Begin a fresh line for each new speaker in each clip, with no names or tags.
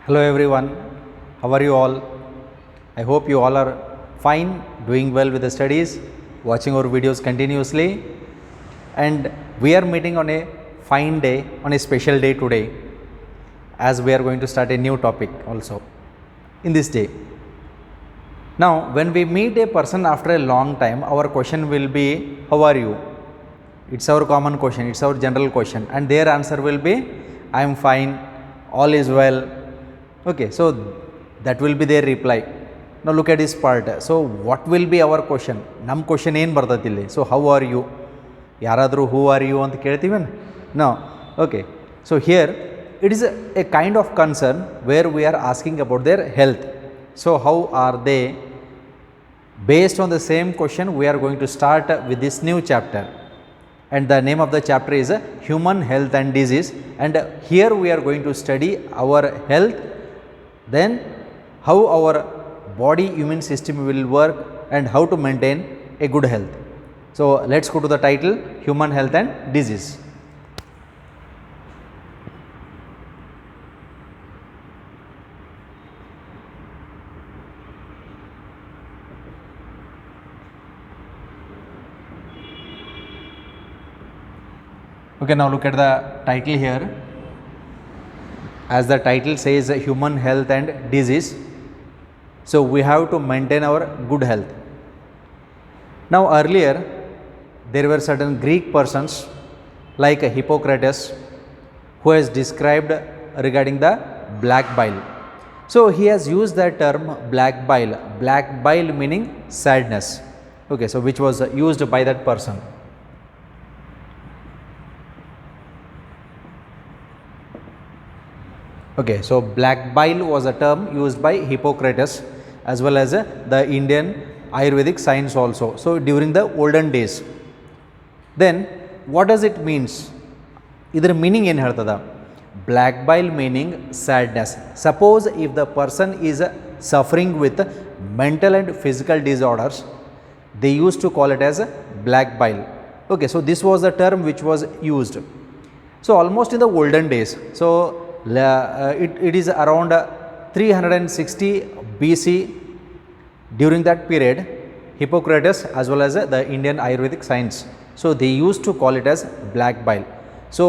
Hello everyone, how are you all? I hope you all are fine, doing well with the studies, watching our videos continuously, and we are meeting on a fine day, on a special day today, as we are going to start a new topic also in this day. Now, when we meet a person after a long time, our question will be, how are you? It's our common question, it's our general question, and their answer will be, I am fine, all is well. Okay, so that will be their reply. Now look at this part. So what will be our question? Nam question ಏನು ಬರ್ತೈತಿ ಇಲ್ಲಿ? So how are you? ಯಾರಾದರೂ who are you ಅಂತ ಕೇಳ್ತೀವೇನು? No. Okay. So here it is a kind of concern where we are asking about their health. So how are they? Based on the same question, we are going to start with this new chapter. And the name of the chapter is Human Health and Disease. And here we are going to study our health, then how our body immune system will work and how to maintain a good health. So let's go to the title, Human Health and Disease. Okay, now look at the title here. As the title says, Human Health and Disease. So we have to maintain our good health. Now earlier there were certain Greek persons like Hippocrates who has described regarding the black bile. So he has used that term black bile meaning sadness. Okay, so which was used by that person. Okay, so black bile was a term used by Hippocrates as well as the Indian Ayurvedic science also. So during the olden days. Then what does it means? Idar meaning ಏನು ಹೇಳ್ತದ? Black bile meaning sadness. Suppose if the person is suffering with mental and physical disorders, they used to call it as black bile. Okay, so this was the term which was used. So almost in the olden days. So it is around 360 BC. During that period, Hippocrates as well as the Indian Ayurvedic science, so they used to call it as black bile. So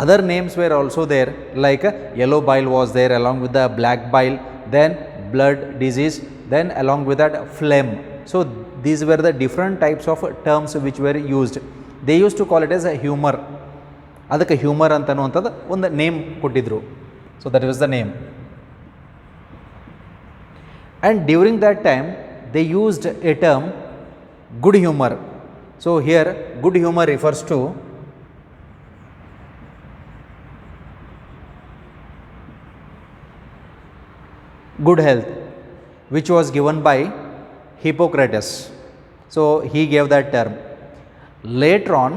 other names were also there, like yellow bile was there along with the black bile, then blood disease, then along with that phlegm. So these were the different types of terms which were used. They used to call it as a humor. ಅದಕ್ಕೆ humour ಅಂತನ್ನುವಂಥದ್ದು ಒಂದು name ಕೊಟ್ಟಿದ್ರು. So that was the name. And during that time they used a term good humour. So here good humour refers to good health, which was given by Hippocrates. So he gave that term. Later on,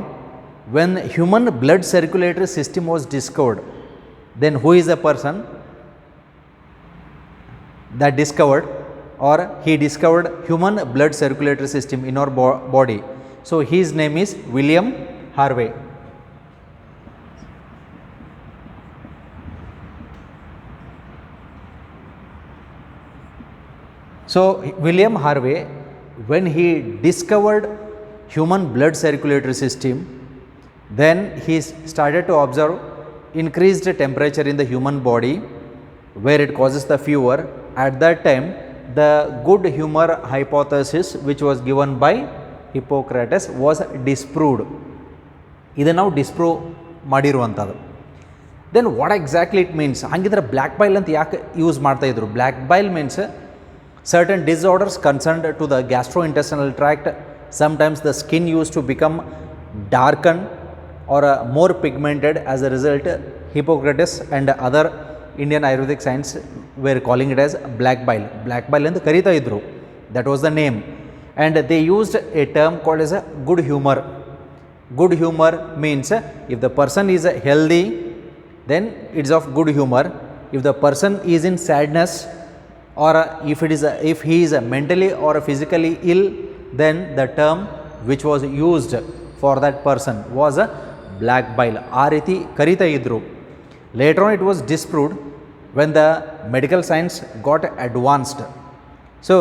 when human blood circulatory system was discovered, then who is the person that discovered, or he discovered human blood circulatory system in our body? So his name is William Harvey. So William Harvey, when he discovered human blood circulatory system, then he started to observe increased temperature in the human body where it causes the fever. At that time, the good humor hypothesis which was given by Hippocrates was disproved. Idu now disprove ಮಾಡಿರುವಂಥದ್ದು. Then what exactly it means? ಹಂಗಿದ್ರೆ black bile ಅಂತ ಯಾಕೆ use ಮಾಡ್ತಾ ಇದ್ರು? Black bile means certain disorders concerned to the gastrointestinal tract. Sometimes the skin used to become darkened or more pigmented. As a result, Hippocrates and other Indian Ayurvedic science were calling it as black bile. Black bile ಎಂದು ಕರೀತಾ ಇದ್ರು. That was the name. And they used a term called as a good humor. Good humor means if the person is healthy, then it is of good humor. If the person is in sadness, or if he is mentally or physically ill, then the term which was used for that person was a black bile. ಆ ರೀತಿ ಕರೀತಾ ಇದ್ರು. Later on it was disproved when the medical science got advanced. So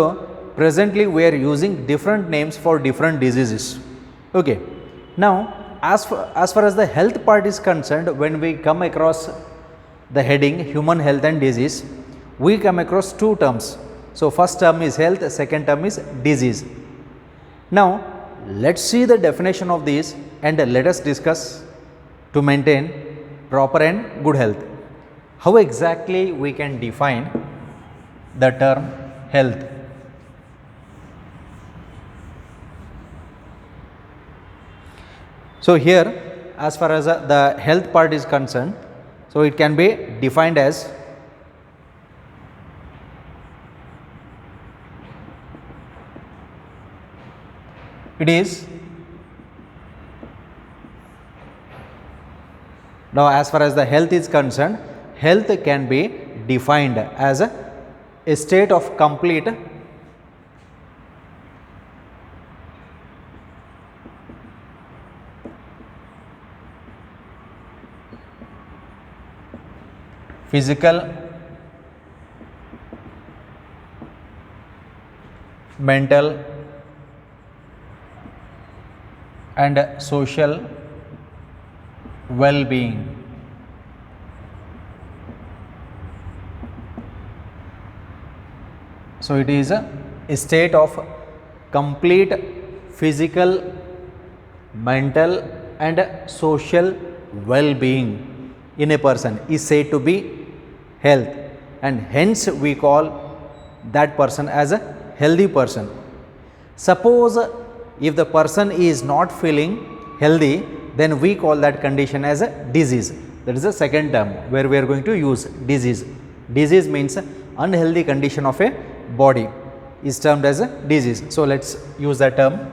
presently we are using different names for different diseases. Okay, now as far as the health part is concerned, when we come across the heading human health and disease, we come across two terms. So first term is health, second term is disease. Now let's see the definition of these and let us discuss to maintain proper and good health. How exactly we can define the term health? So here, as far as the health part is concerned, so it can be defined as it is. Now as far as the health is concerned, health can be defined as a state of complete physical, mental and social well-being. So it is a state of complete physical, mental and social well-being in a person is said to be health, and hence we call that person as a healthy person. Suppose if the person is not feeling healthy, then we call that condition as a disease. That is the second term where we are going to use disease. Disease means unhealthy condition of a body is termed as a disease. So let's use that term.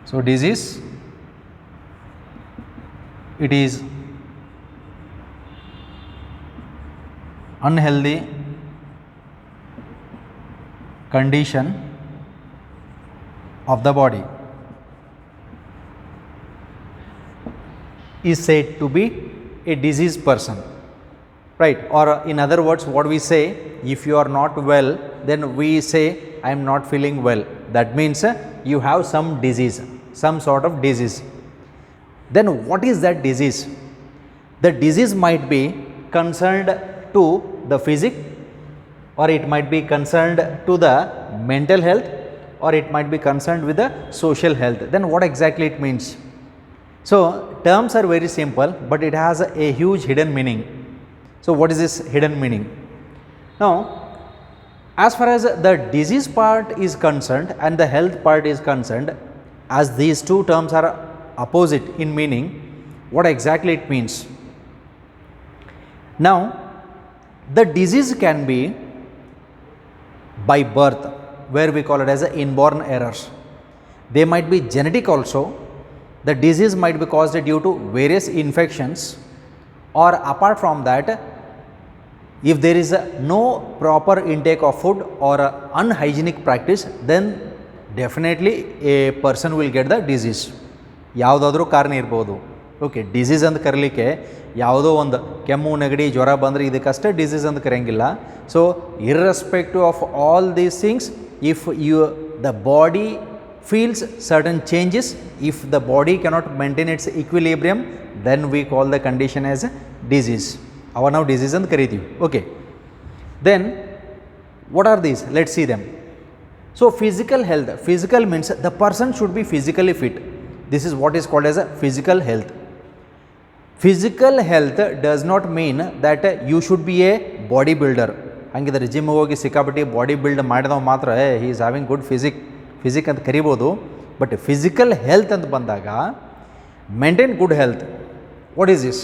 So disease, it is unhealthy condition of the body is said to be a diseased person, right? Or in other words, what we say, if you are not well, then we say I am not feeling well. That means you have some disease, some sort of disease. Then what is that disease? The disease might be concerned to the physique, or it might be concerned to the mental health, or it might be concerned with the social health. Then what exactly it means? So terms are very simple, but it has a huge hidden meaning. So what is this hidden meaning? Now as far as the disease part is concerned and the health part is concerned, as these two terms are opposite in meaning, what exactly it means? Now the disease can be by birth, where we call it as inborn errors. They might be genetic also. The disease might be caused due to various infections, or apart from that, if there is no proper intake of food or unhygienic practice, then definitely a person will get the disease. ಯಾವುದಾದ್ರೂ ಕಾರಣ ಇರ್ಬೋದು. Okay, disease ಅಂತ ಕರೀಲಿಕ್ಕೆ ಯಾವುದೋ ಒಂದು ಕೆಮ್ಮು ನೆಗಡಿ ಜ್ವರ ಬಂದರೆ ಇದಕ್ಕಷ್ಟೇ ಡಿಸೀಸ್ ಅಂತ ಕರೆಯಂಗಿಲ್ಲ. So irrespective of all these things, if the body feels certain changes, if the body cannot maintain its equilibrium, then we call the condition as a disease. Our now disease and ಕರೀತೀವಿ. Okay, then what are these? Let's see them. So physical health, physical means the person should be physically fit. This is what is called as a physical health. Physical health does not mean that you should be a bodybuilder. ಹಂಗಿದ್ರೆ ಜಿಮ್ಗೆ ಹೋಗಿ ಸಿಕ್ಕಾಪಟ್ಟಿ body build ಮಾಡಿದವ ಮಾತ್ರ he is having good physique ಅಂತ ಕರಿಬೋದು. But physical health ಅಂತ ಬಂದಾಗ maintain good health. What is this?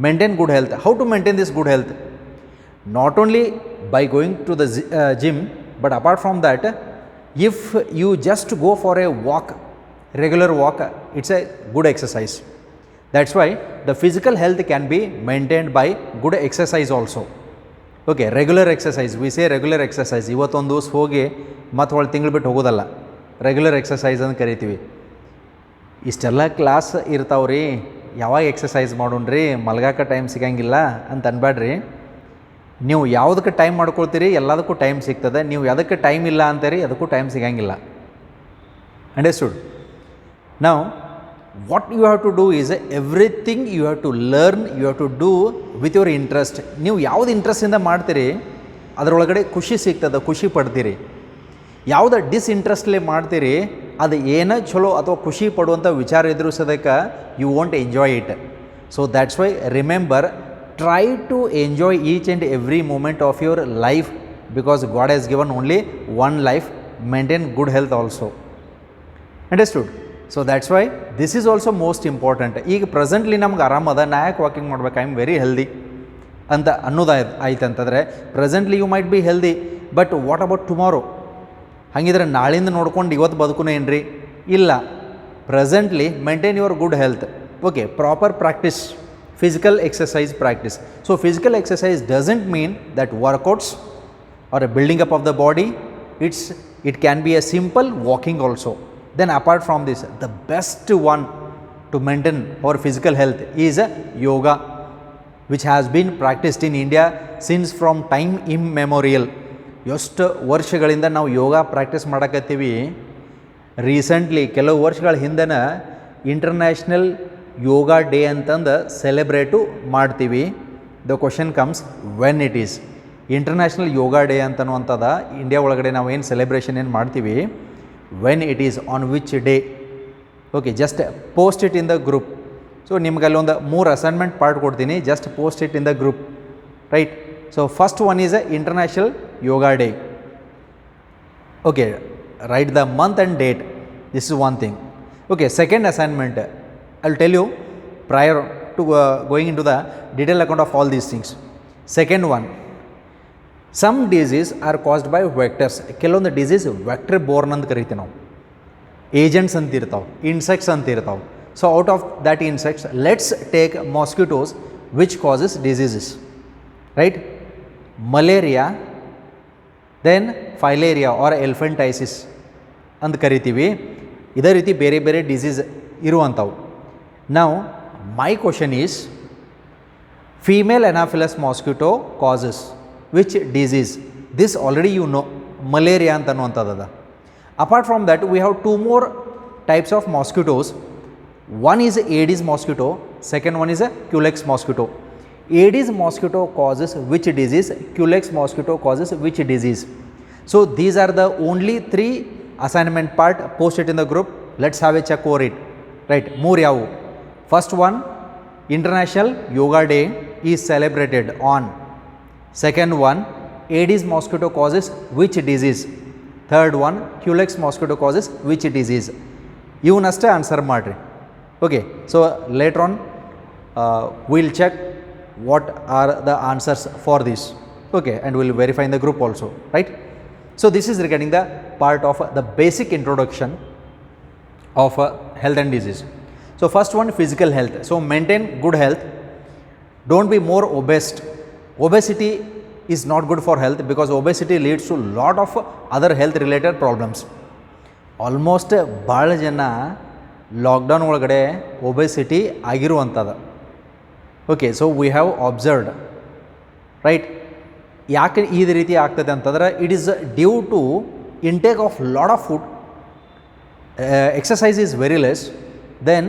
Maintain good health. How to maintain this good health? Not only by going to the gym, but apart from that, if you just go for a walk, regular walk, it's a good exercise. That's why the physical health can be maintained by good exercise also. Okay, regular exercise, we say regular exercise. ಇವತ್ತೊಂದು ದಿವಸ ಹೋಗಿ ಮತ್ತು ಹೊಳ್ಳಿ ತಿಂಗಳು ಬಿಟ್ಟು ಹೋಗೋದಲ್ಲ, regular exercise ಅಂತ ಕರಿತೀವಿ. ಇಷ್ಟೆಲ್ಲ ಕ್ಲಾಸ್ ಇರ್ತಾವ್ರಿ, ಯಾವಾಗ ಎಕ್ಸಸೈಸ್ ಮಾಡೋಣ್ರಿ ಮಲ್ಗಾಕ ಟೈಮ್ ಸಿಗಂಗಿಲ್ಲ ಅಂತ ಅನ್ಬೇಡ್ರಿ. ನೀವು ಯಾವುದಕ್ಕೆ ಟೈಮ್ ಮಾಡ್ಕೊಳ್ತೀರಿ ಎಲ್ಲದಕ್ಕೂ ಟೈಮ್ ಸಿಗ್ತದೆ. ನೀವು ಯಾವುದಕ್ಕೆ ಟೈಮ್ ಇಲ್ಲ ಅಂತೀರಿ ಅದಕ್ಕೂ ಟೈಮ್ ಸಿಗಂಗಿಲ್ಲ. ಅಂಡರ್ಸ್ಟುಡ್? ನಾವು what you have to do is everything you have to learn, you have to do with your interest. ನೀವು ಯಾವುದು ಇಂಟ್ರೆಸ್ಟಿಂದ ಮಾಡ್ತೀರಿ ಅದರೊಳಗಡೆ ಖುಷಿ ಸಿಗ್ತದೆ, ಖುಷಿ ಪಡ್ತೀರಿ. ಯಾವುದ ಡಿಸ್ಇಂಟ್ರೆಸ್ಟ್ಲಿ ಮಾಡ್ತೀರಿ ಅದು ಏನೋ ಚಲೋ ಅಥವಾ ಖುಷಿ ಪಡುವಂಥ ವಿಚಾರ ಇದ್ರೂ ಸದಕ್ಕೆ you won't enjoy it. So that's why remember, try to enjoy each and every moment of your life because God has given only one life. Maintain good health also. Understood? So that's why this is also most important. ಈಗ presently ನಮ್ಗೆ ಆರಾಮದ, ನಾ ಯಾಕೆ walking ಮಾಡ್ಬೇಕು, I am very healthy ಅಂತ ಅನ್ನೋದು ಆಯ್ತು ಅಂತಂದರೆ presently you might be healthy, but what about tomorrow? ಹಾಗಿದ್ರೆ ನಾಳಿಂದ ನೋಡ್ಕೊಂಡು ಇವತ್ತು ಬದುಕುನೇನ್ರಿ? ಇಲ್ಲ. Presently maintain your good health. Okay, proper practice, physical exercise practice. So physical exercise doesn't mean that workouts or a building up of the body. It can be a simple walking also. Then apart from this, the best one to maintain our physical health is yoga, which has been practiced in India since from time immemorial. ಎಷ್ಟು ವರ್ಷಗಳಿಂದ ನಾವು ಯೋಗ practice ಮಾಡಕತ್ತೀವಿ. Recently ಕೆಲವು ವರ್ಷಗಳ ಹಿಂದೆನ international Yoga day ಅಂತಂದು celebrate ಮಾಡ್ತೀವಿ. The question comes, when it is International Yoga Day ಅಂತನ್ನುವಂಥದ್ದು India ಒಳಗಡೆ ನಾವು ಏನು ಸೆಲೆಬ್ರೇಷನ್ ಏನು ಮಾಡ್ತೀವಿ, when it is, on which day? Okay, just post it in the group. So ನಿಮ್ಗೆ ಅಲ್ಲೊಂದು 3 ಅಸೈನ್ಮೆಂಟ್ ಪಾರ್ಟ್ ಕೊಡ್ತೀನಿ, just post it in the group, right? So first one is a International Yoga Day. Okay, write the month and date. This is one thing. Okay, second assignment, I'll tell you prior to going into the detailed account of all these things. Second one, some diseases are caused by vectors. ಕೆಲವೊಂದು disease vector borne ಅಂತ ಕರಿತೀವಿ ನಾವು. Agents ಅಂತ ಇರ್ತಾವೆ, insects ಅಂತ ಇರ್ತಾವೆ. So out of that insects, let's take mosquitoes which causes diseases, right? Malaria, then filaria or elephantiasis ಅಂತ ಕರಿತೀವಿ. ಇದೇ ರೀತಿ ಬೇರೆ ಬೇರೆ ಡಿಸೀಸ್ ಇರುವಂಥವು. ನಾವು my question is, female Anopheles mosquito causes which disease? This already you know, malaria ಅಂತ ಅನ್ನುವಂಥದ್ದು. Apart from that we have 2 more types of mosquitoes. One is ಏಡಿಸ್ mosquito, second one is a Culex mosquito. Aedes mosquito causes which disease? Culex mosquito causes which disease? So these are the only 3 assignment part. Post it in the group. Let's have a check over it. Right? More yavu. First one, International Yoga Day is celebrated on. Second one, Aedes mosquito causes which disease? Third one, Culex mosquito causes which disease? Ivunasthe answer madri. Okay. So later on we'll check what are the answers for this. Okay, and we'll verify in the group also, right? So this is regarding the part of the basic introduction of health and disease. So first one, physical health. So maintain good health. Don't be more obese. Obesity is not good for health because obesity leads to lot of other health related problems. Almost ಭಾಳ ಜನ lockdown ಒಳಗಡೆ obesity ಆಗಿರುವಂಥದ್ದು. Okay, so we have observed, right? ಯಾಕೆ ಈ ರೀತಿ ಆಗ್ತದೆ ಅಂತಂದ್ರೆ, it is due to intake of lot of food, exercise is very less. Then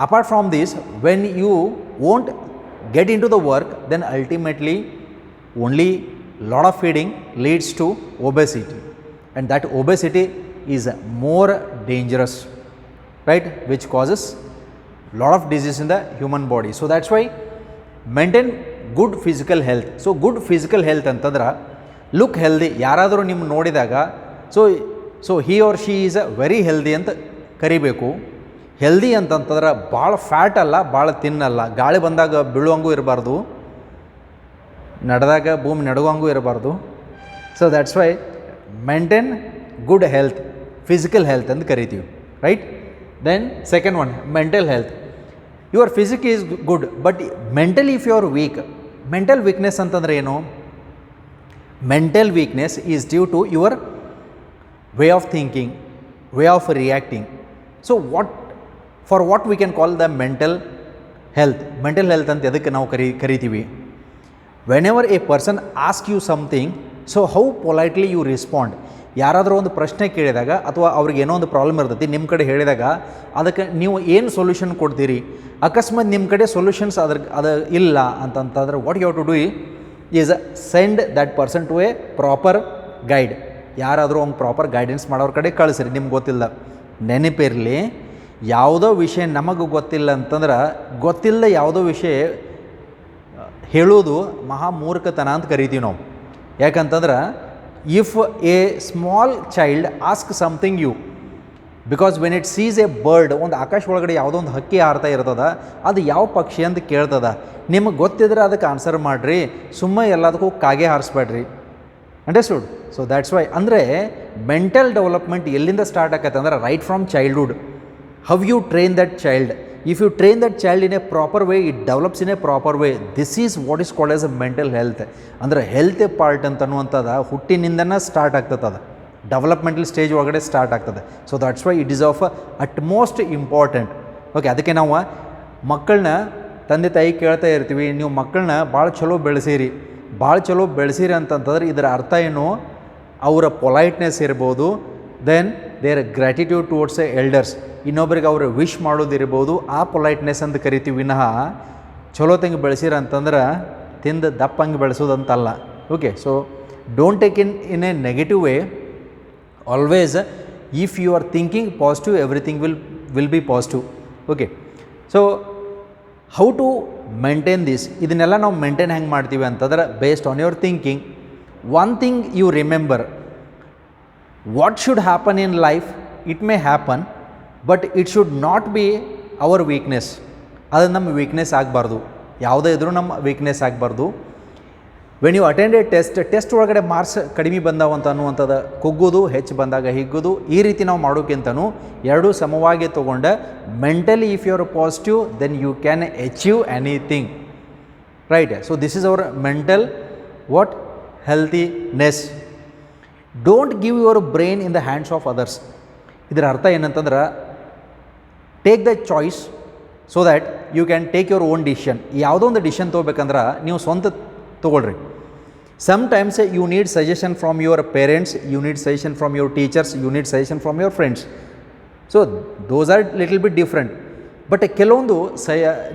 apart from this, when you won't get into the work, then ultimately only lot of feeding leads to obesity, and that obesity is more dangerous, right, which causes lot of disease in the human body. So that's why maintain good physical health. So good physical health antadra look healthy. ಯಾರಾದರೂ ನಿಮ್ಮ ನೋಡಿದಾಗ so he or she is very healthy ಅಂತ ಕರಿಬೇಕು. Healthy ಅಂತಂತಂದ್ರೆ ಭಾಳ fat ಅಲ್ಲ, ಭಾಳ ತಿನ್ನಲ್ಲ, ಗಾಳಿ ಬಂದಾಗ ಬೀಳುವಂಗೂ ಇರಬಾರ್ದು, ನಡೆದಾಗ ಭೂಮಿ ನಡುವಂಗೂ ಇರಬಾರ್ದು. So that's Y maintain good health, physical health ಅಂತ ಕರಿತೀವಿ, right? Then second one, mental health. Your physique is good, but mentally if you are weak, mental weakness ಅಂತಂದ್ರೆ ಏನು? Mental weakness is due to your way of thinking, way of reacting. So what for what we can call the mental health ಅಂತ ಅದಕ್ಕೆ ನಾವು ಕರಿತೀವಿ. Whenever a person ask you something, so how politely you respond. ಯಾರಾದರೂ ಒಂದು ಪ್ರಶ್ನೆ ಕೇಳಿದಾಗ ಅಥವಾ ಅವ್ರಿಗೆ ಏನೋ ಒಂದು ಪ್ರಾಬ್ಲಮ್ ಇರ್ತೈತಿ ನಿಮ್ಮ ಕಡೆ ಹೇಳಿದಾಗ ಅದಕ್ಕೆ ನೀವು ಏನು ಸೊಲ್ಯೂಷನ್ ಕೊಡ್ತೀರಿ. ಅಕಸ್ಮಾತ್ ನಿಮ್ಮ ಕಡೆ ಸೊಲ್ಯೂಷನ್ಸ್ ಅದು ಇಲ್ಲ ಅಂತಂತಂದ್ರೆ what you have to do is send that person to a proper guide. ಯಾರಾದರೂ ಒಂದು ಪ್ರಾಪರ್ ಗೈಡೆನ್ಸ್ ಮಾಡೋರ ಕಡೆ ಕಳಿಸ್ರಿ. ನಿಮ್ಗೆ ಗೊತ್ತಿಲ್ಲ, ನೆನಪಿರಲಿ, ಯಾವುದೋ ವಿಷಯ ನಮಗೆ ಗೊತ್ತಿಲ್ಲ ಅಂತಂದ್ರೆ ಗೊತ್ತಿಲ್ಲದೆ ಯಾವುದೋ ವಿಷಯ ಹೇಳೋದು ಮಹಾ ಮೂರ್ಖತನ ಅಂತ ಕರಿತೀವಿ ನಾವು. ಯಾಕಂತಂದ್ರೆ if a small child ask something you, because when it sees a bird, ಒಂದು ಆಕಾಶ ಒಳಗಡೆ ಯಾವುದೋ ಒಂದು ಹಕ್ಕಿ ಹಾರ್ತಾ ಇರ್ತದ, ಅದು ಯಾವ ಪಕ್ಷಿ ಅಂತ ಕೇಳ್ತದ, ನಿಮಗೆ ಗೊತ್ತಿದ್ರೆ ಅದಕ್ಕೆ ಆನ್ಸರ್ ಮಾಡಿರಿ, ಸುಮ್ಮನೆ ಎಲ್ಲದಕ್ಕೂ ಕಾಗೆ ಹಾರಿಸ್ಬೇಡ್ರಿ. ಅಂಡರ್ಸ್ಟುಡ್? ಸೊ ದ್ಯಾಟ್ಸ್ ವೈ ಅಂದರೆ ಮೆಂಟಲ್ ಡೆವಲಪ್ಮೆಂಟ್ ಎಲ್ಲಿಂದ ಸ್ಟಾರ್ಟ್ ಆಕತ್ತೆ ಅಂದ್ರೆ right from childhood. How you train that child. If you train that child in a proper way, it develops in a proper way. This is what is called as a mental health. ಅಂದರೆ health part ಅಂತನ್ನುವಂಥದ್ದು ಹುಟ್ಟಿನಿಂದನೇ start ಆಗ್ತದೆ, ಅದು developmental stage ಒಳಗಡೆ start ಆಗ್ತದೆ. So that's why it is of utmost important. Okay, ಅದಕ್ಕೆ ನಾವು ಮಕ್ಕಳನ್ನ ತಂದೆ ತಾಯಿ ಕೇಳ್ತಾ ಇರ್ತೀವಿ, ನೀವು ಮಕ್ಕಳನ್ನ ಭಾಳ ಚಲೋ ಬೆಳೆಸಿರಿ ಅಂತಂತಂದ್ರೆ ಇದರ ಅರ್ಥ ಏನು, ಅವರ ಪೊಲೈಟ್ನೆಸ್ ಇರ್ಬೋದು, then their gratitude towards a elders, ಇನ್ನೊಬ್ರಿಗೆ ಅವರು ವಿಶ್ ಮಾಡೋದಿರ್ಬೋದು, ಆ ಪೊಲೈಟ್ನೆಸ್ ಅಂತ ಕರಿತೀವಿ. ವಿನಃ ಚಲೋ ತಂಗೆ ಬೆಳೆಸಿರ ಅಂತಂದ್ರೆ ತಿಂದು ದಪ್ಪಂಗೆ ಬೆಳೆಸೋದಂತಲ್ಲ. Okay, so don't take in a negative way. Always if you are thinking positive, everything will be positive. Okay, so how to maintain this, ಇದನ್ನೆಲ್ಲ ನಾವು ಮೇಂಟೈನ್ ಹೆಂಗೆ ಮಾಡ್ತೀವಿ ಅಂತಂದ್ರೆ based on your thinking. One thing you remember, what should happen in life, it may happen, but it should not be our weakness. ಅದು ನಮ್ಮ weakness ಆಗಬಾರ್ದು, ಯಾವುದೇ ಇದ್ರೂ ನಮ್ಮ ವೀಕ್ನೆಸ್ ಆಗಬಾರ್ದು. When you attend A test ಒಳಗಡೆ ಮಾರ್ಕ್ಸ್ ಕಡಿಮೆ ಬಂದಾವ ಅಂತ ಅನ್ನುವಂಥದ್ದು ಕುಗ್ಗೋದು, ಹೆಚ್ಚು ಬಂದಾಗ ಹಿಗ್ಗೋದು, ಈ ರೀತಿ ನಾವು ಮಾಡೋಕ್ಕಿಂತನೂ ಎರಡೂ ಸಮವಾಗಿ ತೊಗೊಂಡು mentally if you are positive then you can achieve anything, right? So this is our mental what healthiness. Don't give your brain in the hands of others. ಇದರ ಅರ್ಥ ಏನಂತಂದ್ರೆ take the choice so that you can take your own decision. ಯಾವುದೋ ಒಂದು decision ತೊಗೋಬೇಕಂದ್ರೆ ನೀವು ಸ್ವಂತ ತೊಗೊಳ್ರಿ. Sometimes you need suggestion from your parents, you need suggestion from your teachers, you need suggestion from your friends. So those are little bit different. But ಕೆಲವೊಂದು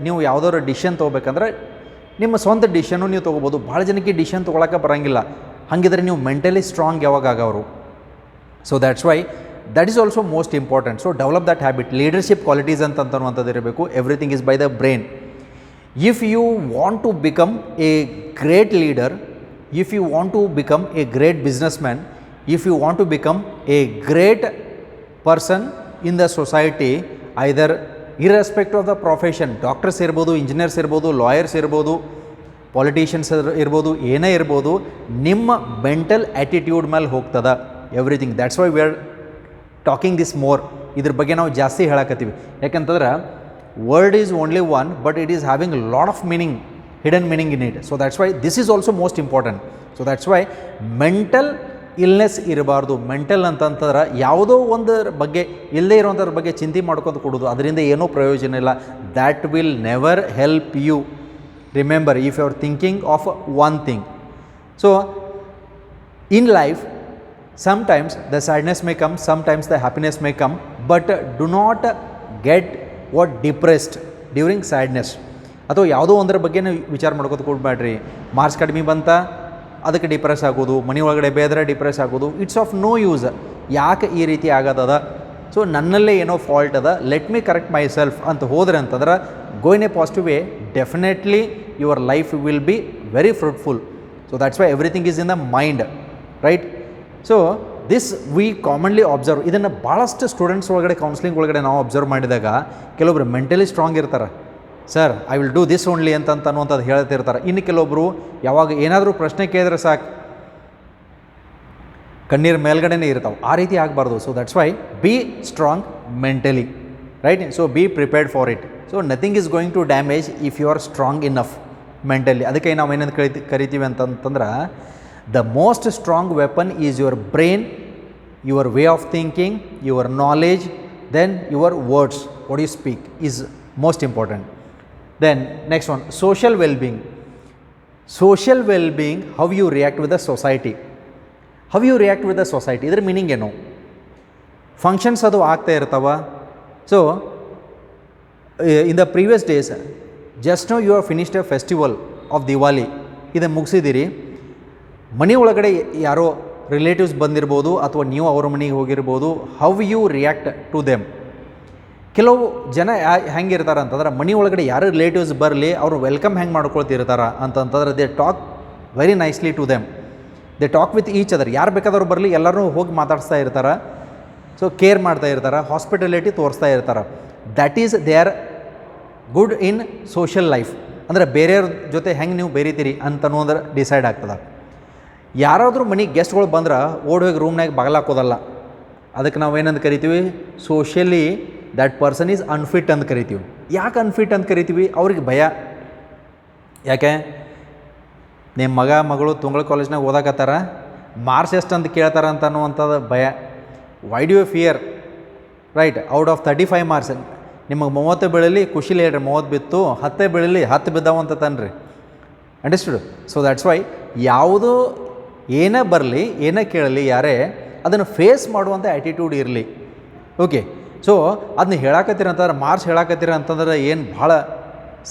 ನೀವು ಯಾವುದಾದ್ರು decision ತೊಗೋಬೇಕಂದ್ರೆ ನಿಮ್ಮ ಸ್ವಂತ ಡಿಸಿಷನ್ನು ನೀವು ತೊಗೋಬೋದು. ಭಾಳ ಜನಕ್ಕೆ ಡಿಸಿಷನ್ ತೊಗೊಳಕ್ಕೆ ಬರೋಂಗಿಲ್ಲ. ಹಾಗಿದ್ರೆ ನೀವು ಮೆಂಟಲಿ ಸ್ಟ್ರಾಂಗ್ ಯಾವಾಗ ಆಗೋರು? So that's why that is also most important. So develop that habit. Leadership qualities ಅಂತನ್ನುವಂಥದ್ದು ಇರಬೇಕು. Everything is by the brain. If you want to become a great leader, if you want to become a great businessman, if you want to become a great person in the society, either irrespective of the profession, doctors ಇರ್ಬೋದು, engineers ಇರ್ಬೋದು, lawyers ಇರ್ಬೋದು, politicians ಇರ್ಬೋದು, ಏನೇ ಇರ್ಬೋದು, ನಿಮ್ಮ mental attitude ಮೇಲೆ ಹೋಗ್ತದೆ everything. That's why we are talking this more. ಇದ್ರ ಬಗ್ಗೆ ನಾವು ಜಾಸ್ತಿ ಹೇಳಕತ್ತೀವಿ. ಯಾಕಂತಂದ್ರೆ word is only one, but it is having a lot of meaning, hidden meaning in it. So that's why this is also most important. So that's why mental illness ಇರಬಾರ್ದು. Mental ಅಂತಂತಂದ್ರೆ ಯಾವುದೋ ಒಂದರ ಬಗ್ಗೆ ಇಲ್ಲದೇ ಇರೋಂಥದ್ರ ಬಗ್ಗೆ ಚಿಂತೆ ಮಾಡ್ಕೊಂಡು ಕೊಡೋದು, ಅದರಿಂದ ಏನೂ ಪ್ರಯೋಜನ ಇಲ್ಲ. That will never help you. Remember, if you are thinking of one thing. So in life sometimes the sadness may come, sometimes the happiness may come, but do not get depressed during sadness. ಅಥವಾ ಯಾವುದೋ ಒಂದರ ಬಗ್ಗೆ ವಿಚಾರ ಮಾಡ್ಕೋತ ಕೊಡ್ಬೇಡ್ರಿ. Marks ಕಡಿಮೆ ಬಂತ ಅದಕ್ಕೆ depress ಆಗೋದು, ಮನೆ ಒಳಗಡೆ ಬೇದ್ರೆ ಡಿಪ್ರೆಸ್ ಆಗೋದು, ಇಟ್ಸ್ ಆಫ್ ನೋ ಯೂಸ್. ಯಾಕೆ ಈ ರೀತಿ ಆಗದದ? ಸೊ ನನ್ನಲ್ಲೇ ಏನೋ ಫಾಲ್ಟ್ ಅದ, let me correct myself ಅಂತ ಹೋದ್ರೆ ಅಂತಂದ್ರೆ go in a positive way, definitely your life will be very fruitful. So that's why everything is in the mind, right? So this we commonly observe. ಇದನ್ನು ಭಾಳಷ್ಟು students ಒಳಗಡೆ counselling ಒಳಗಡೆ ನಾವು observe ಮಾಡಿದಾಗ ಕೆಲವೊಬ್ರು ಮೆಂಟಲಿ ಸ್ಟ್ರಾಂಗ್ ಇರ್ತಾರೆ. Sir I will do this only ಅಂತ ಅನ್ನುವಂಥದ್ದು ಹೇಳ್ತಿರ್ತಾರೆ. ಇನ್ನು ಕೆಲವೊಬ್ಬರು ಯಾವಾಗ ಏನಾದರೂ ಪ್ರಶ್ನೆ ಕೇಳಿದ್ರೆ ಸಾಕು ಕಣ್ಣೀರು ಮೇಲ್ಗಡೆನೇ ಇರ್ತಾವೆ. ಆ ರೀತಿ ಆಗಬಾರ್ದು. So that's why be strong mentally, right? So be prepared for it. So nothing is going to damage if you are strong enough mentally. ಅದಕ್ಕೆ ನಾವು ಏನಂತ ಕರಿತೀವಿ ಅಂತಂತಂದ್ರೆ the most strong weapon is your brain, your way of thinking, your knowledge, then your words. what you speak is most important. Then next one, social well-being. Social well-being, how you react with the society. How you react with the society, idರ meaning ಏನು? Functions ಅದು ಆಗ್ತಾ ಇರ್ತಾವ. So in the previous days just know you are finished a festival of Diwali, ಇದನ್ನು ಮುಗಿಸಿದ್ದೀರಿ. ಮನೆ ಒಳಗಡೆ ಯಾರೋ ರಿಲೇಟಿವ್ಸ್ ಬಂದಿರ್ಬೋದು ಅಥವಾ ನೀವು ಅವ್ರ ಮನೆಗೆ ಹೋಗಿರ್ಬೋದು. How you react to them. ಕೆಲವು ಜನ ಹೆಂಗಿರ್ತಾರೆ ಅಂತಂದ್ರೆ ಮನೆ ಒಳಗಡೆ ಯಾರು ರಿಲೇಟಿವ್ಸ್ ಬರಲಿ ಅವರು ವೆಲ್ಕಮ್ ಹೆಂಗೆ ಮಾಡ್ಕೊಳ್ತಿರ್ತಾರೆ ಅಂತಂತಂದ್ರೆ they talk very nicely to them. They talk with each other. ಯಾರು ಬೇಕಾದವ್ರು ಬರಲಿ ಎಲ್ಲರೂ ಹೋಗಿ ಮಾತಾಡಿಸ್ತಾ ಇರ್ತಾರೆ. ಸೊ ಕೇರ್ ಮಾಡ್ತಾ ಇರ್ತಾರೆ, ಹಾಸ್ಪಿಟಾಲಿಟಿ ತೋರಿಸ್ತಾ ಇರ್ತಾರೆ. That is they are good in social life. ಅಂದರೆ ಬೇರೆಯವ್ರ ಜೊತೆ ಹೆಂಗೆ ನೀವು ಬೇರಿತೀರಿ ಅಂತನೋದ್ರೆ ಡಿಸೈಡ್ ಆಗ್ತದೆ. ಯಾರಾದರೂ ಮನೆಗೆ ಗೆಸ್ಟ್ಗಳು ಬಂದ್ರೆ ಓಡಿ ಹೋಗಿ ರೂಮ್ನಾಗ ಬಾಗಿಲು ಹಾಕೋದಲ್ಲ. ಅದಕ್ಕೆ ನಾವು ಏನಂತ ಕರಿತೀವಿ, socially that person is unfit ಅಂತ ಕರಿತೀವಿ. ಯಾಕೆ ಅನ್ಫಿಟ್ ಅಂತ ಕರಿತೀವಿ? ಅವ್ರಿಗೆ ಭಯ. ಯಾಕೆ? ನಿಮ್ಮ ಮಗ ಮಗಳು ತುಂಗಳ ಕಾಲೇಜ್ನಾಗ ಓದಾಕತ್ತಾರ, ಮಾರ್ಕ್ಸ್ ಎಷ್ಟು ಅಂತ ಕೇಳ್ತಾರ ಅಂತ ಅನ್ನುವಂಥದ್ದು ಭಯ. Why do you fear? Right. Out of 35 marks ನಿಮಗೆ 30 ಬೀಳಲಿ ಖುಷಿಲಿ ಹೇಳ್ರಿ, 30 ಬಿತ್ತು, 10 ಬೀಳಲಿ 10 ಬಿದ್ದಾವ ಅಂತ ತನ್ರಿ. ಅಂಡರ್ಸ್ಟುಡ್? ಸೊ ದ್ಯಾಟ್ಸ್ ವೈ ಯಾವುದು ಏನೇ ಬರಲಿ ಏನೇ ಕೇಳಲಿ ಯಾರೇ ಅದನ್ನು ಫೇಸ್ ಮಾಡುವಂಥ ಆ್ಯಟಿಟ್ಯೂಡ್ ಇರಲಿ. ಓಕೆ. ಸೊ ಅದನ್ನ ಹೇಳಾಕತ್ತೀರ ಅಂತಂದ್ರೆ, ಮಾರ್ಕ್ಸ್ ಹೇಳಾಕತ್ತೀರ ಅಂತಂದ್ರೆ ಏನು ಭಾಳ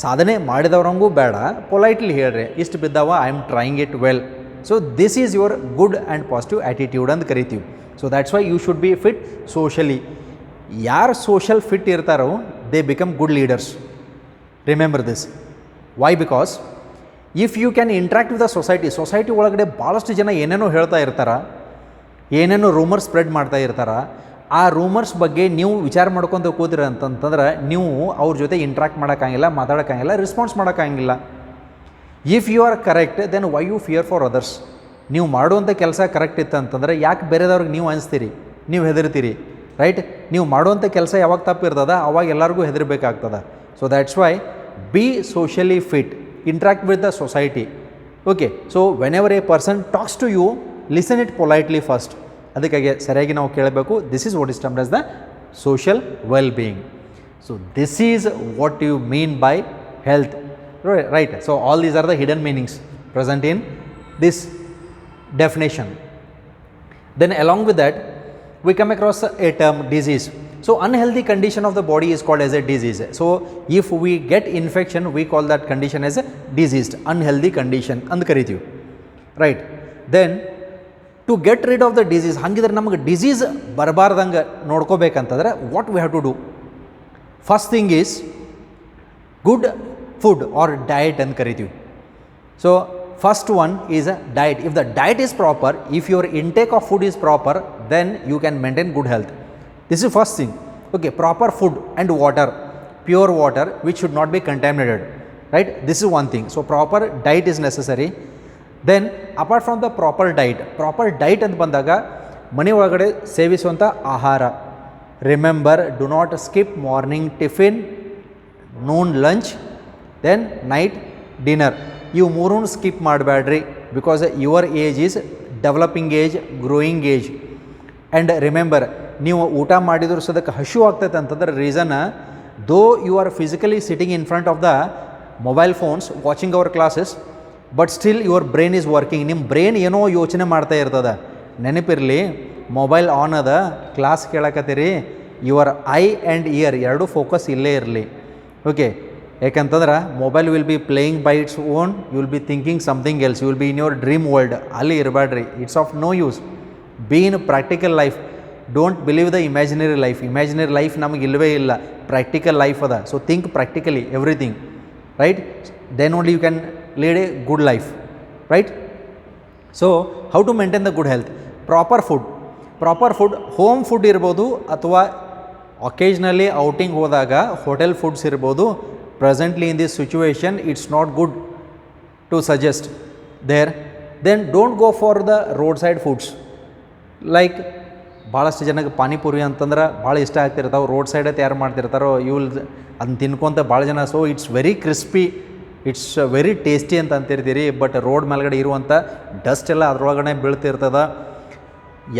ಸಾಧನೆ ಮಾಡಿದವ್ರಂಗೂ ಬೇಡ, ಪೊಲೈಟ್ಲಿ ಹೇಳ್ರಿ ಇಷ್ಟು ಬಿದ್ದಾವ, I am trying it well. So this is your good and positive attitude ಅಂತ ಕರಿತೀವಿ. So that's why you should be fit socially. ಯಾರು ಸೋಷಲ್ ಫಿಟ್ ಇರ್ತಾರೋ they become good leaders. Remember this. Why? Because if you can interact with the society ಒಳಗಡೆ ಭಾಳಷ್ಟು ಜನ ಏನೇನೋ ಹೇಳ್ತಾ ಇರ್ತಾರೆ, ಏನೇನೋ ರೂಮರ್ಸ್ ಸ್ಪ್ರೆಡ್ ಮಾಡ್ತಾ ಇರ್ತಾರೆ. ಆ ರೂಮರ್ಸ್ ಬಗ್ಗೆ ನೀವು ವಿಚಾರ ಮಾಡ್ಕೊತ ಕೂತಿರ ಅಂತಂತಂದ್ರೆ ನೀವು ಅವ್ರ ಜೊತೆ ಇಂಟ್ರ್ಯಾಕ್ಟ್ ಮಾಡೋಕ್ಕಾಗಿಲ್ಲ, ಮಾತಾಡೋಕ್ಕಾಗಿಲ್ಲ, ರೆಸ್ಪಾನ್ಸ್ ಮಾಡೋಕ್ಕಾಗಿಲ್ಲ. If you are correct then why you fear for others. ನೀವು ಮಾಡುವಂಥ ಕೆಲಸ ಕರೆಕ್ಟ್ ಇತ್ತು ಅಂತಂದರೆ ಯಾಕೆ ಬೇರೆದವ್ರಿಗೆ ನೀವು ಅನಿಸ್ತೀರಿ, ನೀವು ಹೆದರ್ತೀರಿ. ರೈಟ್? ನೀವು ಮಾಡುವಂಥ ಕೆಲಸ ಯಾವಾಗ ತಪ್ಪಿರ್ತದ ಅವಾಗ ಎಲ್ಲರಿಗೂ ಹೆದರಬೇಕಾಗ್ತದೆ. So that's why be socially fit, interact with the society. Okay. So whenever a person talks to you, listen it politely first. ಅದಕ್ಕಾಗಿ ಸರಿಯಾಗಿ ನಾವು ಕೇಳಬೇಕು. This is what is termed as the social well being. So this is what you mean by health. Right? So all these are the hidden meanings present in this definition. Then along with that we come across a term disease. So unhealthy condition of the body is called as a disease. So if we get infection we call that condition as a diseased, unhealthy condition and ಕರಿತೀವಿ. Right? Then to get rid of the disease, ಹಂಗಿದ್ರೆ ನಮಗೆ disease ಬರಬಾರ್ದಂಗೆ ನೋಡ್ಕೋಬೇಕಂತಂದ್ರೆ what we have to do? First thing is good food or diet ಅಂತ ಕರಿತೀವಿ. So first one is a diet. If the diet is proper, if your intake of food is proper, then you can maintain good health. This is first thing. Okay, proper food and water, pure water which should not be contaminated. Right? This is one thing. So proper diet is necessary. Then apart from the proper diet ಅಂತ ಬಂದಾಗ ಮನೆ ಒಳಗಡೆ ಸೇವಿಸುವಂಥ ಆಹಾರ. Remember, do not skip morning tiffin, noon lunch, then night dinner. ಇವು ಮೂರೂ skip ಮಾಡಬೇಡ್ರಿ. Because your age is developing age, growing age. And remember, ನೀವು ಊಟ ಮಾಡಿದ್ರು ಸದಕ್ಕೆ ಹಶು ಆಗ್ತೈತೆ ಅಂತಂದ್ರೆ reason, though you are physically sitting in front of the mobile phones watching our classes, but still your brain is working. ನಿಮ್ಮ brain ಏನೋ ಯೋಚನೆ ಮಾಡ್ತಾ ಇರ್ತದೆ. ನೆನಪಿರಲಿ, ಮೊಬೈಲ್ ಆನ್ ಅದ, ಕ್ಲಾಸ್ ಕೇಳಕತ್ತೀರಿ, ಯುವರ್ ಐ ಆ್ಯಂಡ್ ಇಯರ್ ಎರಡೂ ಫೋಕಸ್ ಇಲ್ಲೇ ಇರಲಿ. ಓಕೆ? ಯಾಕಂತಂದ್ರೆ mobile will be playing by its own, you will be thinking something else, you will be in your dream world. ಅಲ್ಲಿ ಇರಬೇಡ್ರಿ. It's of no use. Be in practical life. Don't believe the imaginary life ನಮಗೆ ಇಲ್ಲವೇ ಇಲ್ಲ. Practical life ಅದ. So think practically everything. Right? Then only you can lead a good life. Right? So how to maintain the good health? Proper food home food ಇರ್ಬೋದು ಅಥವಾ occasionally outing ಹೋದಾಗ hotel foods ಇರ್ಬೋದು. Presently in this situation it's not good to suggest there. Then don't go for the roadside foods. Like ಭಾಳಷ್ಟು ಜನಕ್ಕೆ ಪಾನಿಪುರಿ ಅಂತಂದ್ರೆ ಭಾಳ ಇಷ್ಟ ಆಗ್ತಿರ್ತಾವೆ. Road ಸೈಡೇ ತಯಾರು ಮಾಡ್ತಿರ್ತಾರೋ, ಇವ್ಲು ಅದನ್ನ ತಿನ್ಕೊಂತ ಭಾಳ ಜನ. So it's very crispy, it's very tasty ಅಂತ ಅಂತಿರ್ತೀರಿ. ಬಟ್ ರೋಡ್ ಮೇಲ್ಗಡೆ ಇರುವಂಥ ಡಸ್ಟ್ ಎಲ್ಲ ಅದ್ರೊಳಗಡೆ ಬೀಳ್ತಿರ್ತದೆ.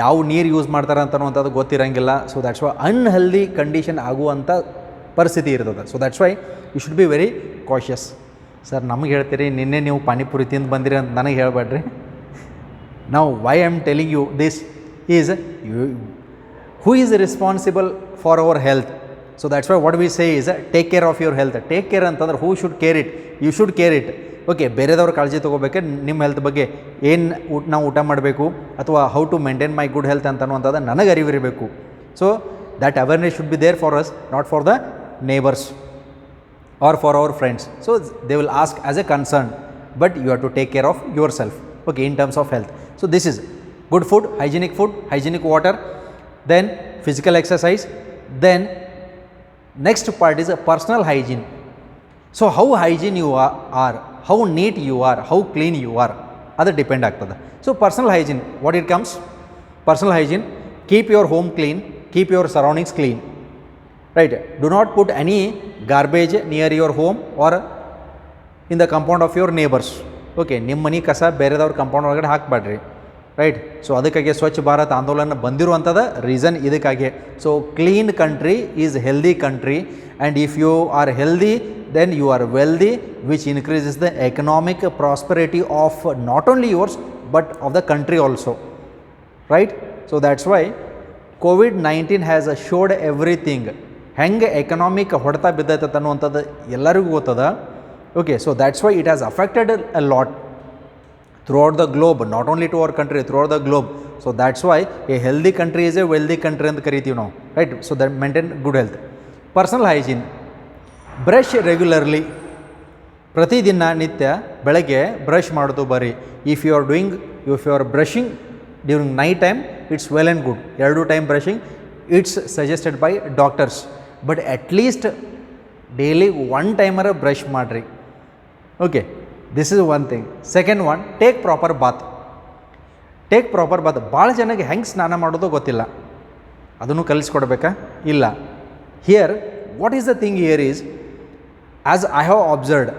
ಯಾವ ನೀರು ಯೂಸ್ ಮಾಡ್ತಾರೆ ಅಂತನ್ನುವಂಥದ್ದು ಗೊತ್ತಿರೋಂಗಿಲ್ಲ. So that's why unhealthy condition ಆಗುವಂಥ ಪರಿಸ್ಥಿತಿ ಇರ್ತದೆ. So that's why you should be very cautious. Sir ನಮಗೆ ಹೇಳ್ತೀರಿ ನಿನ್ನೆ ನೀವು ಪಾನಿಪುರಿ ತಿಂದು ಬಂದಿರಿ ಅಂತ ನನಗೆ ಹೇಳಬೇಡ್ರಿ. ನಾವು why I am telling you this is who is responsible for our health. So that's why what we say is take care of your health. Take care ಅಂತಂದ್ರೆ who should care it? You should care it. Okay, ಬೇರೆದವ್ರ ಕಾಳಜಿ ತೊಗೋಬೇಕು. ನಿಮ್ಮ health ಬಗ್ಗೆ ಏನು ನಾವು ಊಟ ಮಾಡಬೇಕು ಅಥವಾ how to maintain my good health ಅಂತ ಅನ್ನುವಂಥದ್ದು ನನಗೆ ಅರಿವಿರಬೇಕು. So that awareness should be there for us, not for the neighbours or for our friends. So they will ask as a concern, but you have to take care of yourself, okay, in terms of health. So this is good food, hygienic water, then physical exercise, then next part is a personal hygiene. So how hygiene you are, how neat you are, how clean you are, ಅದು depend ಆಗ್ತದೆ. So personal hygiene, what it comes, personal hygiene, keep your home clean, keep your surroundings clean, right? Do not put any garbage near your home or in the compound of your neighbors. Okay, ನಿಮ್ಮ ಮನೆ ಕಸ ಬೇರೆದವ್ರ compound ಒಳಗಡೆ ಹಾಕಬೇಡ್ರಿ, right? So ಅದಕ್ಕಾಗಿ ಸ್ವಚ್ಛ ಭಾರತ್ ಆಂದೋಲನ ಬಂದಿರುವಂಥದ್ದು reason ಇದಕ್ಕಾಗಿ. So clean country is healthy country, and if you are healthy then you are wealthy, which increases the economic prosperity of not only yours but of the country also, right? So that's why COVID-19 has showed everything. ಹೆಂಗೆ economic ಹೊಡೆತ ಬಿದ್ದೈತೆ ಅನ್ನುವಂಥದ್ದು ಎಲ್ಲರಿಗೂ ಗೊತ್ತದ. Okay, so that's why it has affected a lot throughout the globe, not only to our country, throughout the globe. So that's Y a healthy country is a wealthy country ಅಂತ ಕರಿತೀವಿ ನಾವು, right? So that maintain good health. Personal hygiene, brush regularly, ಪ್ರತಿದಿನ ನಿತ್ಯ ಬೆಳಗ್ಗೆ brush ಮಾಡೋದು ಬರೀ. If you are brushing during night time, it's well and good. 2 time brushing it's suggested by doctors, but at least daily 1 ಟೈಮರ brush ಮಾಡಿರಿ. Okay, this is one thing. Second one, take proper bath. ಭಾಳ ಜನಕ್ಕೆ ಹೆಂಗೆ ಸ್ನಾನ ಮಾಡೋದು ಗೊತ್ತಿಲ್ಲ, ಅದನ್ನು ಕಲಿಸ್ಕೊಡ್ಬೇಕಾ? ಇಲ್ಲ. Here what is the thing here is, as I have observed,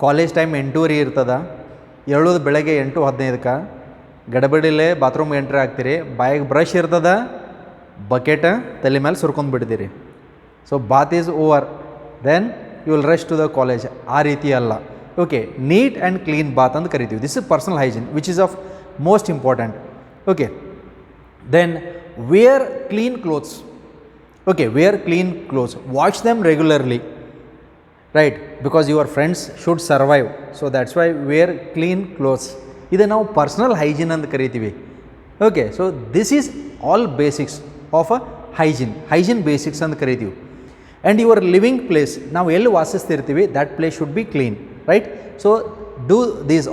college time 8:30 ಇರ್ತದ, ಹೇಳೋದು ಬೆಳಗ್ಗೆ 8:15ಕ್ಕೆ, ಗಡಬಡಿಲೇ ಬಾತ್ರೂಮ್ಗೆ ಎಂಟ್ರಿ ಆಗ್ತೀರಿ, ಬಾಯಿಗೆ ಬ್ರಷ್ ಇರ್ತದ, ಬಕೆಟ್ ತಲೆ ಮೇಲೆ ಸುರ್ಕೊಂಡು ಬಿಡ್ತೀರಿ. So bath is over, then you will rush to the college. ಆ ರೀತಿ ಅಲ್ಲ. Okay, neat and clean bath ಅಂತ ಕರಿತೀವಿ. This is personal hygiene which is of most important. Okay, then wear clean clothes. Okay, wear clean clothes, wash them regularly, right? Because your friends should survive. So that's why wear clean clothes. ಇದು ನಾವು personal hygiene ಅಂತ ಕರಿತೀವಿ. Okay, so this is all basics of a hygiene basics ಅಂತ ಕರಿತೀವಿ. And your living place, ನಾವು ಎಲ್ಲಿ ವಾಸಿಸ್ತಿರ್ತೀವಿ, that place should be clean, right? So do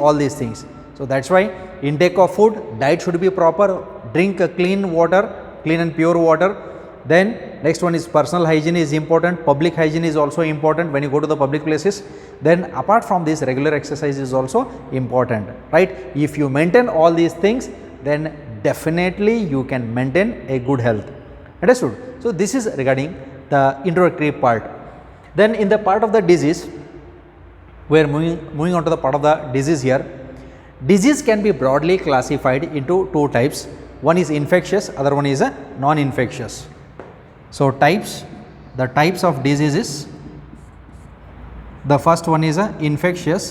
all these things. So that's why intake of food, diet should be proper, drink clean water, clean and pure water. Then next one is personal hygiene is important, public hygiene is also important when you go to the public places. Then apart from this, regular exercise is also important, right? If you maintain all these things, then definitely you can maintain a good health. Understood? So this is regarding the introductory part. Then in the part of the disease, we are moving on to the part of the disease here. Disease can be broadly classified into 2 types. One is infectious, other one is a non-infectious. So the types of diseases, the first one is a infectious,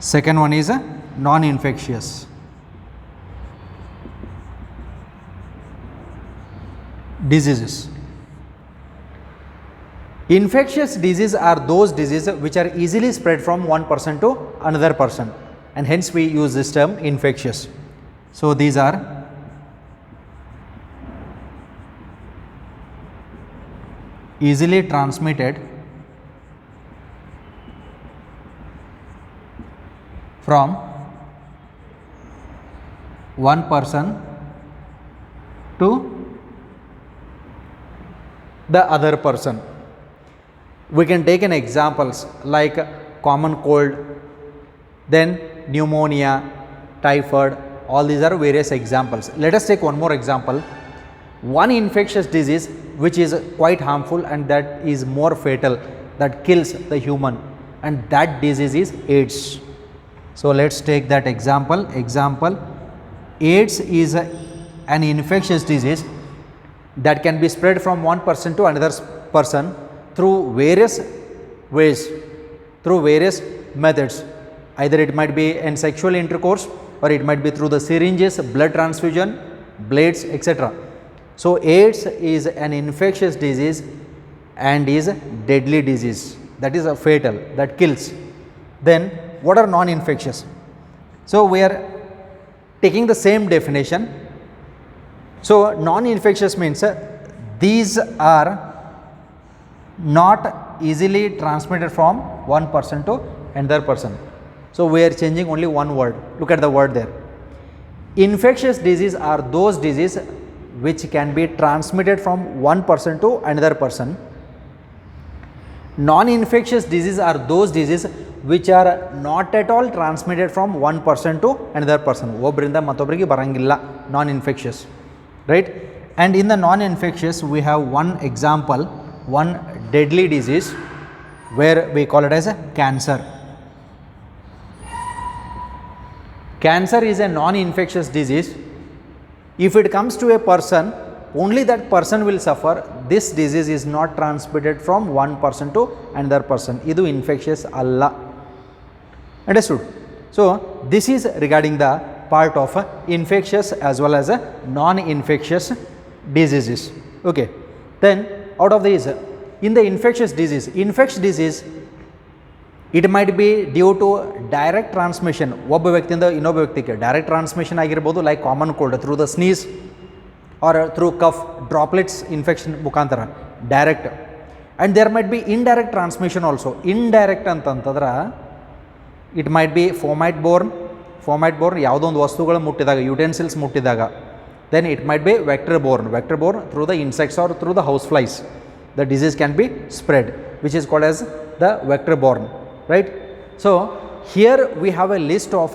second one is a non-infectious. Diseases. Infectious diseases are those diseases which are easily spread from one person to another person, and hence we use this term infectious. So these are easily transmitted from one person to the other person. We can take an examples like common cold, then pneumonia, typhoid, all these are various examples. Let us take one more example. One infectious disease which is quite harmful and that is more fatal, that kills the human, and that disease is AIDS. So let's take that example. AIDS is an infectious disease that can be spread from one person to another person through various ways, through various methods. Either it might be in sexual intercourse, or it might be through the syringes, blood transfusion, blades, etc. So AIDS is an infectious disease and is a deadly disease, that is a fatal, that kills. Then what are non-infectious? So we are taking the same definition. So non-infectious means these are not easily transmitted from one person to another person. So we are changing only one word. Look at the word there. Infectious disease are those diseases which can be transmitted from one person to another person. Non-infectious diseases are those diseases which are not at all transmitted from one person to another person. Obrinda matobrigi barangilla, non-infectious, right? And in the non-infectious, we have one example, one deadly disease where we call it as a cancer. Cancer is a non-infectious disease. If it comes to a person, only that person will suffer. This disease is not transmitted from one person to another person. Idu infectious alla. Understood? So this is regarding the part of infectious as well as non-infectious diseases. Okay. Then out of these, in the infectious disease, it might be due to direct transmission. Obba vyaktiinda innobba vyaktike direct transmission ಆಗಿರಬಹುದು, like common cold through the sneeze or through cough droplets infection mukantara, direct. And there might be indirect transmission also. Indirect antantadra it might be fomite borne ಯಾವುದೋ ಒಂದು ವಸ್ತುಗಳು ಮುಟ್ಟಿದಾಗ, utensils ಮುಟ್ಟಿದಾಗ. Then it might be vector borne through the insects or through the house flies. The disease can be spread, which is called as the vector borne, right? So here we have a list of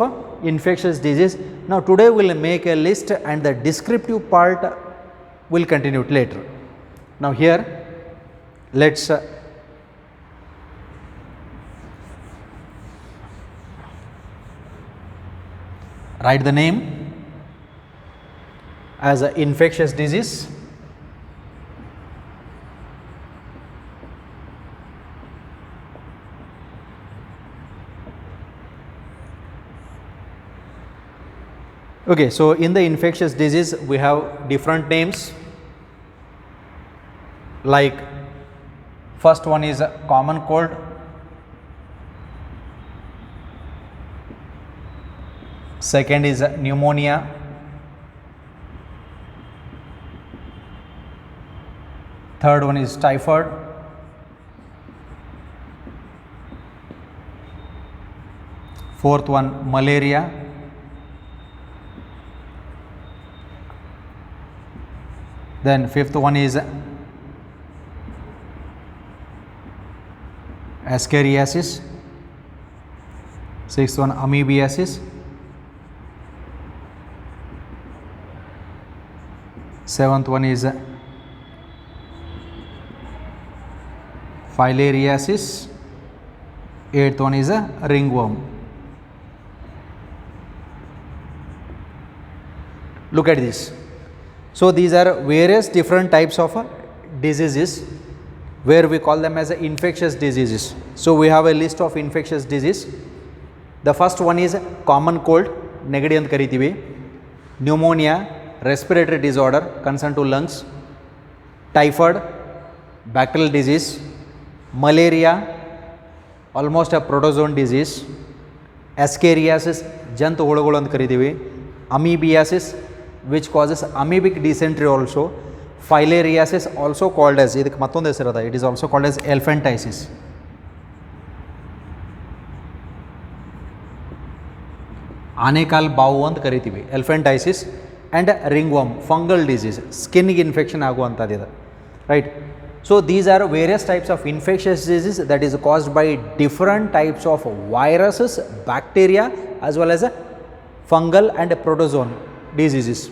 infectious disease. Now today we will make a list and the descriptive part will continue later. Now here let's write the name as an infectious disease. Okay, so in the infectious disease we have different names, like first one is common cold, second is pneumonia, third one is typhoid, fourth one malaria, then fifth one is ascariasis, sixth one amoebiasis, seventh one is filariasis, eighth one is a ringworm. Look at this. So these are various different types of diseases where we call them as infectious diseases. So we have a list of infectious disease. The first one is common cold, negadi ant karitivi, pneumonia, respiratory disorder concerned to lungs, typhoid, bacterial disease, malaria, almost a protozoan disease, ascariasis, jantu ಹುಳುಗಳು ಅಂತ ಕರಿತೀವಿ, amoebiasis which causes amoebic dysentery also, filariasis also called as, ಇದಕ್ಕೆ ಮತ್ತೊಂದು ಹೆಸರದ, it is also called as elephantiasis. ಆನೆಕಾಲ್ ಬಾವು ಅಂತ ಕರಿತೀವಿ, elephantiasis, and ringworm, fungal disease, skin infection ಆಗುವಂಥದ್ದು ಇದು, right? So these are various types of infectious diseases that is caused by different types of viruses, bacteria as well as fungal and protozoan diseases.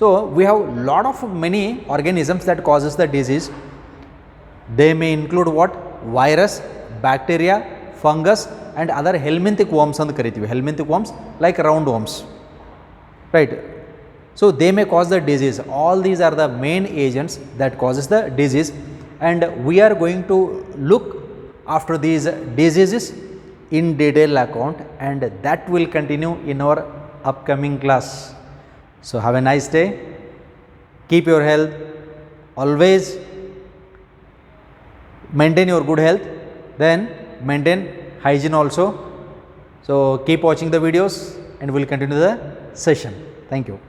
So we have lot of many organisms that causes the disease. They may include what? Virus, bacteria, fungus and other helminthic worms and karitivi. Helminthic worms like round worms, right? So they may cause the disease. All these are the main agents that causes the disease, and we are going to look after these diseases in detail account, and that will continue in our upcoming class. So have a nice day. Keep your health. Always maintain your good health, then maintain hygiene also. So keep watching the videos and we will continue the session. Thank you.